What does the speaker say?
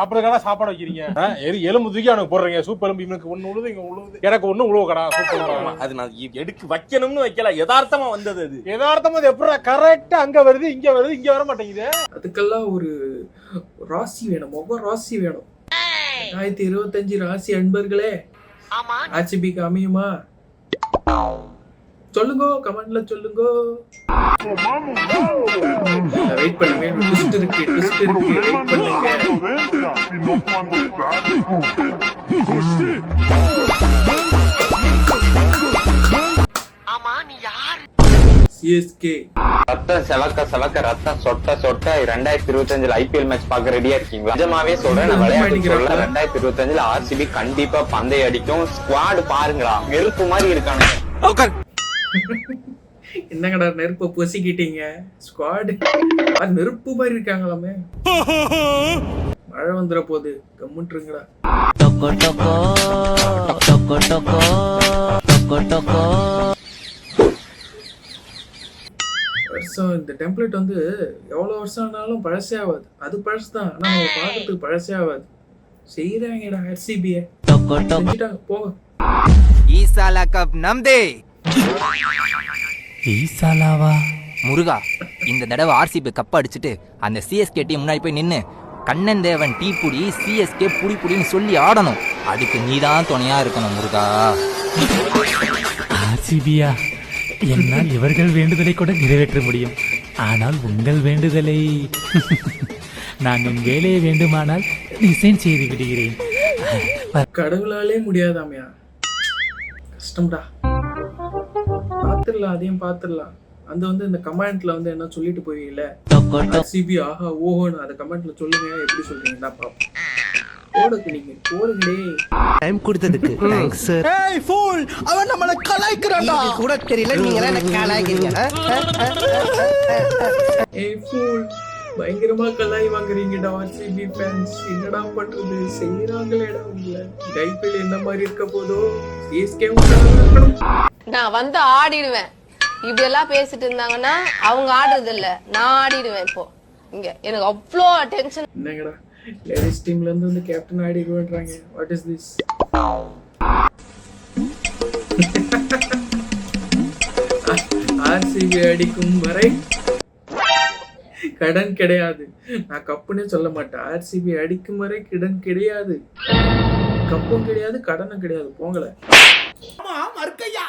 சாப்பிடுறதுக்கான சாப்பாடு வைக்கிறீங்க. எலும்பு தூக்கி அவனுக்கு போடுறீங்க. சூப் எலும்பு இவனுக்கு ஒண்ணு உழுது இங்க உழுவுது, எனக்கு ஒண்ணு உழுவக்கடா. சூப் அது நான் எடுக்க வைக்கணும்னு வைக்கல, யதார்த்தமா வந்தது. அது யதார்த்தமா எப்படி கரெக்டா அங்க வருது இங்க வருது, இங்க வர மாட்டேங்குது. அதுக்கெல்லாம் ஒரு ராசி வேணும், முக ராசி வேணும். 2025 ராசி அன்பர்களே, ஆர்சிபிக்கு அமையுமா? சொல்லுங்க, கமெண்ட்ல சொல்லுங்க. வெயிட் பண்ணுங்க, ட்விஸ்ட் இருக்கு வெயிட் பண்ணுங்க. ஆமா நீ யார்? சிஎஸ்கே ரத்தம் செலக்க ரத்தம் சொட்ட 2025 ஐபிஎல் மேட்ச் பார்க்க ரெடியா இருக்கீங்களா? நிஜமாவே சொல்றேன், நான் விளையாட்டு சொல்ல 2025 ஆர்சிபி கண்டிப்பா பந்தய அடிக்கும். ஸ்குவாட் பாருங்களா, நெருப்பு மாதிரி இருக்கானுங்க. என்னங்கடா நெருப்பை பொசிக்கிட்டீங்க? ஸ்குவாட் நெருப்பு மாதிரி இருக்காங்களாமே. மழை வந்துட போகுது, கம்முன்றுங்கடா. வருஷம் இந்த டெம்ப்ளேட் வந்து எவ்வளவு வருஷம் ஆனாலும் பழசே ஆகாது. அது பழசு தான், ஆனா நம்ம பார்க்கறதுக்கு பழசே ஆகாது. செய்யறாங்கடா ஆர்சிபியை, செஞ்சுட்டாங்க போங்க. ஈசாலா கப் நம்தே. ஈசாலாவா முருகா, இந்த தடவை ஆர்சிபி கப் அடிச்சுட்டு அந்த சிஎஸ்கே டீம் முன்னாடி போய் நின்னு கண்ணன் தேவன் டீ புடி சிஎஸ்கே புடி புடின்னு சொல்லி ஆடணும். அதுக்கு நீதான் துணையா இருக்கணும் முருகா. ஆர்சிபியா, என்னால் இவர்கள் வேண்டுதலை கூட நிறைவேற்ற முடியும். ஆனால் உங்கள் வேண்டுதலை நான் என் வேலையை வேண்டுமானால் டிசைன் செய்து விடுகிறேன். கடவுளாலே முடியாதாமையா, கஷ்டம்டா. பாத்துடலாம், அதையும் பாத்துடலாம். அந்த வந்து இந்த கமெண்ட்ல வந்து என்ன சொல்லிட்டு போவீங்கல்ல, ஆர்சிபி ஆஹா ஓஹோன்னு அந்த கமெண்ட்ல சொல்லுங்க. எப்படி சொல்றீங்க நான் பாப்போம். போடுங்க, நீங்க போடுங்கடே. டைம் கொடுத்ததுக்கு தேங்க்ஸ் சார். ஏய் ஃபூல், அவன் நம்மள கலாய்க்கறான்டா. இது கூட தெரியல, நீங்க என்ன கலாய்க்கிறீங்க? ஏய் ஃபூல், பயங்கரமா கலாய் வாங்குறீங்கடா ஆர்சிபி ஃபேன்ஸ். என்னடா பண்றது, செய்யறாங்களேடா உங்களை. ஐபிஎல் என்ன மாதிரி இருக்க போதோ, சிஎஸ்கே இருக்கணும். நான் வந்து ஆடிடுவேன். இப்படி எல்லாம் பேசிட்டு இருந்தாங்கன்னா அவங்க ஆடுறது இல்ல, நான் ஆடிடுவேன். இப்போ இங்க எனக்கு அவ்வளோ டென்ஷன். என்னங்கடா லேடிஸ் டீம்ல இருந்து வந்து கேப்டன் ஆடிடுவேன்றாங்க. What is this? ஆர்சிபி அடிக்கும் வரை கடன் கிடையாது. நான் கப்புன்னே சொல்ல மாட்டேன். ஆர்சிபி அடிக்கும் வரை கடன் கிடையாது. கப்பும் கிடையாது, கடனும் கிடையாது. போங்கல. மறுக்கையா